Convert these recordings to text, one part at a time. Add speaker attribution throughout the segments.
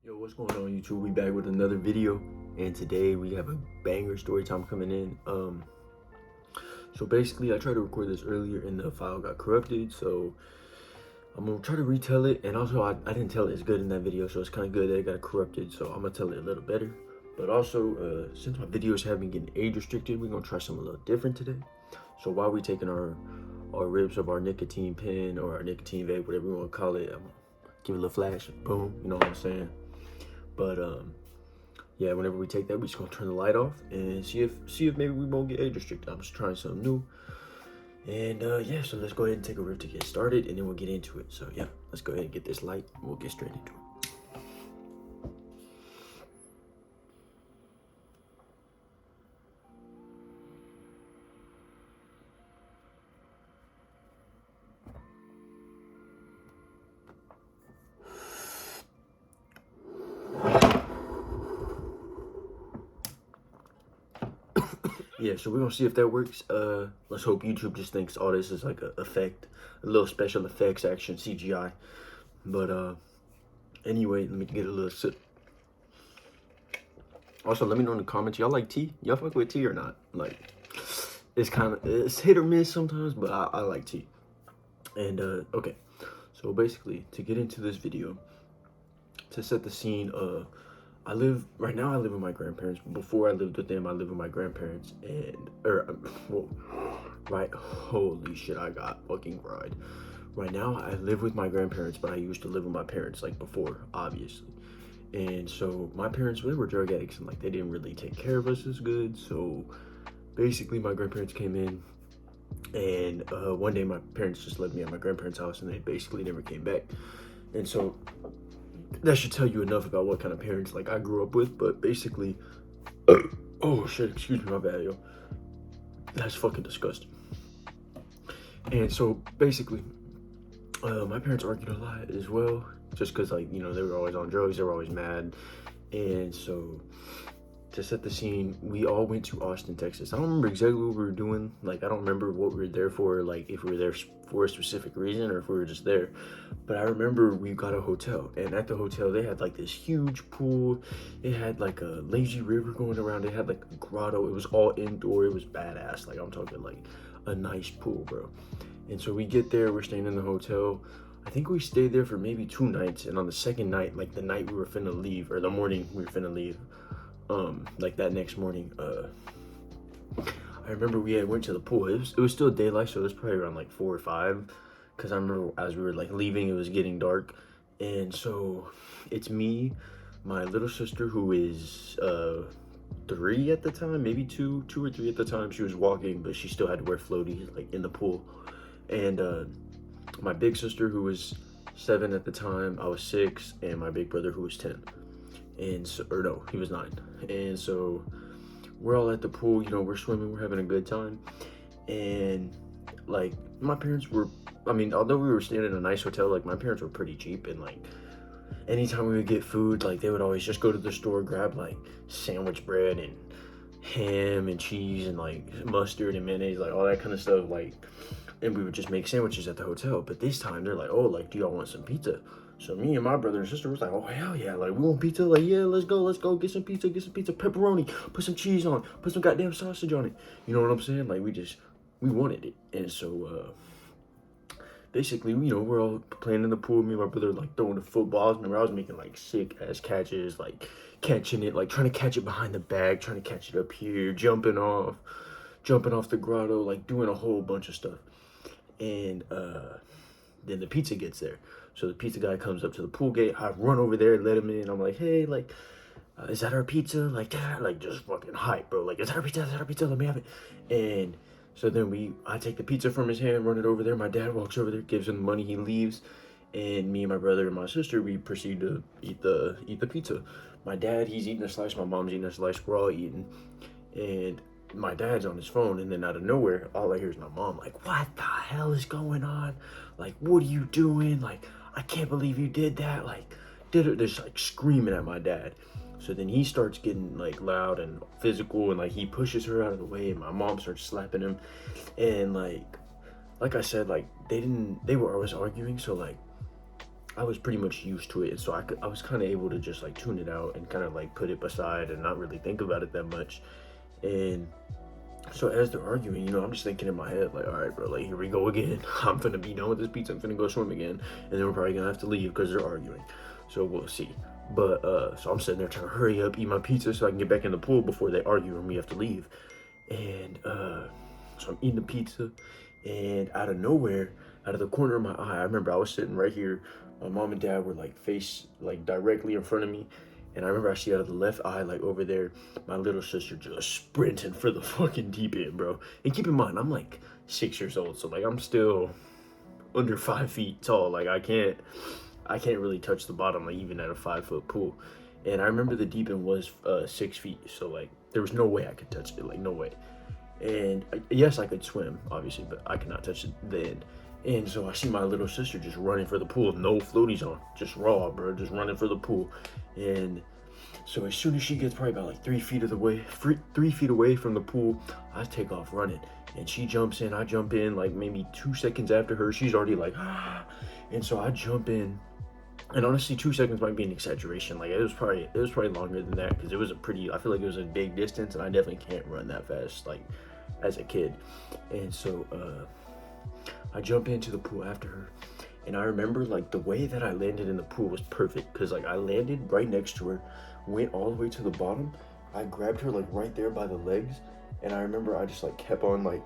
Speaker 1: Yo, what's going on, YouTube? We back with another video, and today we have a banger story time coming in. So basically, I tried to record this earlier, and the file got corrupted. So I'm gonna try to retell it, and also I didn't tell it as good in that video, so it's kind of good that it got corrupted. So I'm gonna tell it a little better. But also, since my videos have been getting age restricted, we're gonna try something a little different today. So while we taking our ribs of our nicotine pen or our nicotine vape, whatever you want to call it, I'm gonna give it a little flash, boom. You know what I'm saying? But yeah, whenever we take that, we just gonna turn the light off and see if maybe we won't get age restricted. I'm just trying something new. And yeah, so let's go ahead and take a rip to get started, and then we'll get into it. So yeah, let's go ahead and get this light, and we'll get straight into it. Yeah, so we're gonna see if that works. Let's hope YouTube just thinks all this is like a effect, a little special effects action, CGI. But anyway, let me get a little sip. Also, let me know in the comments, y'all like tea? Y'all fuck with tea or not? Like, it's hit or miss sometimes, but I like tea. And okay, so basically, to get into this video, to set the scene, right now I live with my grandparents. Before I lived with them, I lived with my grandparents, and well, right, holy shit, I got fucking fried. Right now I live with my grandparents, but I used to live with my parents like before, obviously. And so my parents, they were drug addicts, and like they didn't really take care of us as good. So basically my grandparents came in, and one day my parents just left me at my grandparents' house, and they basically never came back. And so that should tell you enough about what kind of parents like I grew up with. But basically, oh shit, excuse me, my bad, yo. That's fucking disgusting. And so basically, my parents argued a lot as well, just because, like, you know, they were always on drugs, they were always mad. And so to set the scene, we all went to Austin, Texas. I don't remember exactly what we were doing. Like, I don't remember what we were there for, like if we were there for a specific reason or if we were just there. But I remember we got a hotel, and at the hotel they had like this huge pool. It had like a lazy river going around. It had like a grotto. It was all indoor. It was badass. Like, I'm talking like a nice pool, bro. And so we get there, we're staying in the hotel. I think we stayed there for maybe 2 nights, and on the second night, like the night we were finna leave, or the morning we were finna leave, like that next morning, I remember we had went to the pool. It was still daylight, so it was probably around like 4 or 5, because I remember as we were like leaving, it was getting dark. And so it's me, my little sister, who is 3 at the time, maybe 2 or 3 at the time. She was walking, but she still had to wear floaties like in the pool. And my big sister, who was 7 at the time, I was 6, and my big brother, who was 10. And so, or no, he was 9. And so we're all at the pool, you know, we're swimming, we're having a good time. And like, my parents were, I mean, although we were staying in a nice hotel, like my parents were pretty cheap. And like, anytime we would get food, like they would always just go to the store, grab like sandwich bread and ham and cheese and like mustard and mayonnaise, like all that kind of stuff. Like, and we would just make sandwiches at the hotel. But this time they're like, oh, like, do y'all want some pizza? So me and my brother and sister was like, oh, hell yeah, like, we want pizza? Like, yeah, let's go, get some pizza, pepperoni, put some cheese on, put some goddamn sausage on it. You know what I'm saying? Like, we wanted it. And so, basically, you know, we're all playing in the pool. Me and my brother, like, throwing the footballs. Remember, I was making, like, sick-ass catches, like, catching it, like, trying to catch it behind the bag, trying to catch it up here, jumping off the grotto, like, doing a whole bunch of stuff. And, then the pizza gets there. So the pizza guy comes up to the pool gate. I run over there, let him in. I'm like, hey, like, is that our pizza? Like, that, like, just fucking hype, bro. Like, is that our pizza? Is that our pizza? Let me have it. And so then I take the pizza from his hand, run it over there. My dad walks over there, gives him the money, he leaves. And me and my brother and my sister, we proceed to eat the pizza. My dad, he's eating a slice. My mom's eating a slice. We're all eating. And my dad's on his phone, and then out of nowhere, all I hear is my mom like, what the hell is going on? Like, what are you doing? Like, I can't believe you did that. Like, just like screaming at my dad. So then he starts getting like loud and physical, and like he pushes her out of the way, and my mom starts slapping him. And like I said, like they were always arguing. So like I was pretty much used to it, and so I was kind of able to just like tune it out and kind of like put it beside and not really think about it that much. And so as they're arguing, you know, I'm just thinking in my head, like, all right, bro, like, here we go again. I'm finna be done with this pizza. I'm finna go swim again. And then we're probably gonna have to leave because they're arguing. So we'll see. But, so I'm sitting there trying to hurry up, eat my pizza so I can get back in the pool before they argue and we have to leave. And, so I'm eating the pizza, and out of nowhere, out of the corner of my eye, I remember I was sitting right here. My mom and dad were like directly in front of me. And I remember I see out of the left eye, like over there, my little sister just sprinting for the fucking deep end, bro. And keep in mind, I'm like 6 years old, so like I'm still under 5 feet tall. Like I can't really touch the bottom, like even at a 5-foot pool. And I remember the deep end was 6 feet, so like there was no way I could touch it, like no way. And yes, I could swim, obviously, but I could not touch the end. And so I see my little sister just running for the pool, no floaties on, just raw, bro, just running for the pool. And so as soon as she gets probably about like 3 feet of the way, 3 feet away from the pool, I take off running. And she jumps in, I jump in, like maybe 2 seconds after her, she's already like, ah. And so I jump in. And honestly, 2 seconds might be an exaggeration. Like it was probably longer than that, because it was I feel like it was a big distance, and I definitely can't run that fast, like as a kid. And so I jump into the pool after her. And I remember like the way that I landed in the pool was perfect, because like I landed right next to her, went all the way to the bottom. I grabbed her like right there by the legs, and I remember I just like kept on like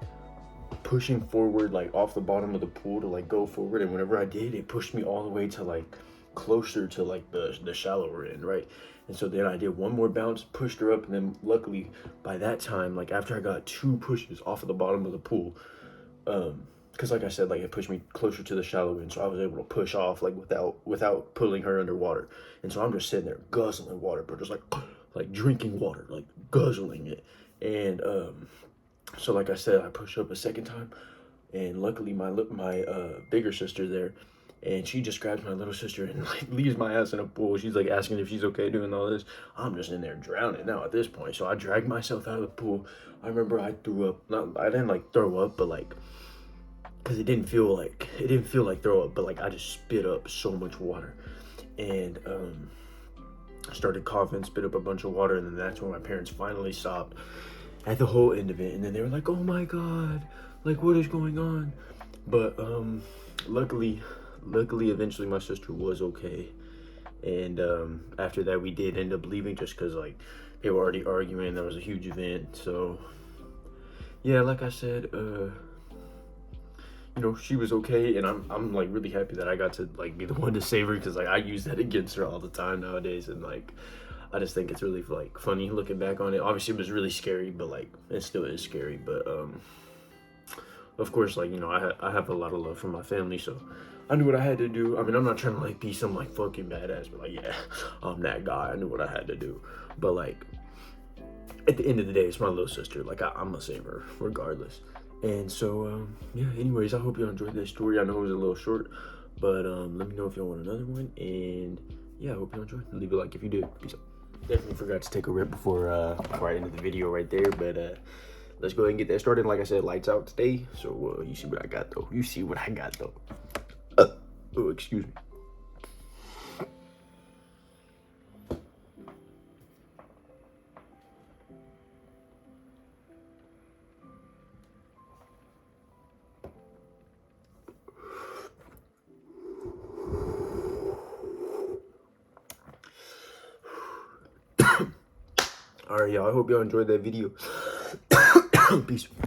Speaker 1: pushing forward, like off the bottom of the pool to like go forward. And whenever I did, it pushed me all the way to like closer to like the shallower end, right? And so then I did one more bounce, pushed her up, and then luckily by that time, like after I got 2 pushes off of the bottom of the pool, because like I said, like it pushed me closer to the shallow end, so I was able to push off like without pulling her underwater. And so I'm just sitting there guzzling water, but just like drinking water, like guzzling it. And so like I said, I pushed up a second time, and luckily my bigger sister there, and she just grabs my little sister and like leaves my ass in a pool. She's like asking if she's okay doing all this. I'm just in there drowning now at this point. So I dragged myself out of the pool. I remember I threw up. I didn't like throw up, but like, because it didn't feel like throw up, but like I just spit up so much water. And I started coughing, spit up a bunch of water, and then that's when my parents finally stopped at the whole end of it. And then they were like, oh my god, like what is going on? But luckily eventually my sister was okay. And after that we did end up leaving, just because like they were already arguing. There was a huge event. So yeah, like I said, you know, she was okay, and I'm like really happy that I got to like be the one to save her, because like I use that against her all the time nowadays. And like I just think it's really like funny looking back on it. Obviously it was really scary, but like it still is scary. But of course, like, you know, I have a lot of love for my family, so I knew what I had to do. I mean, I'm not trying to like be some like fucking badass, but like, yeah, I'm that guy. I knew what I had to do. But like at the end of the day, it's my little sister. Like I'm gonna save her regardless. And so yeah, anyways, I hope you enjoyed this story. I know it was a little short, but let me know if you want another one. And yeah, I hope you enjoyed. Leave a like if you did. Peace out. Definitely forgot to take a rip before I ended the video right there, but let's go ahead and get that started. Like I said, lights out today, so you see what I got though. Oh, excuse me. All right, y'all, I hope y'all enjoyed that video. Peace.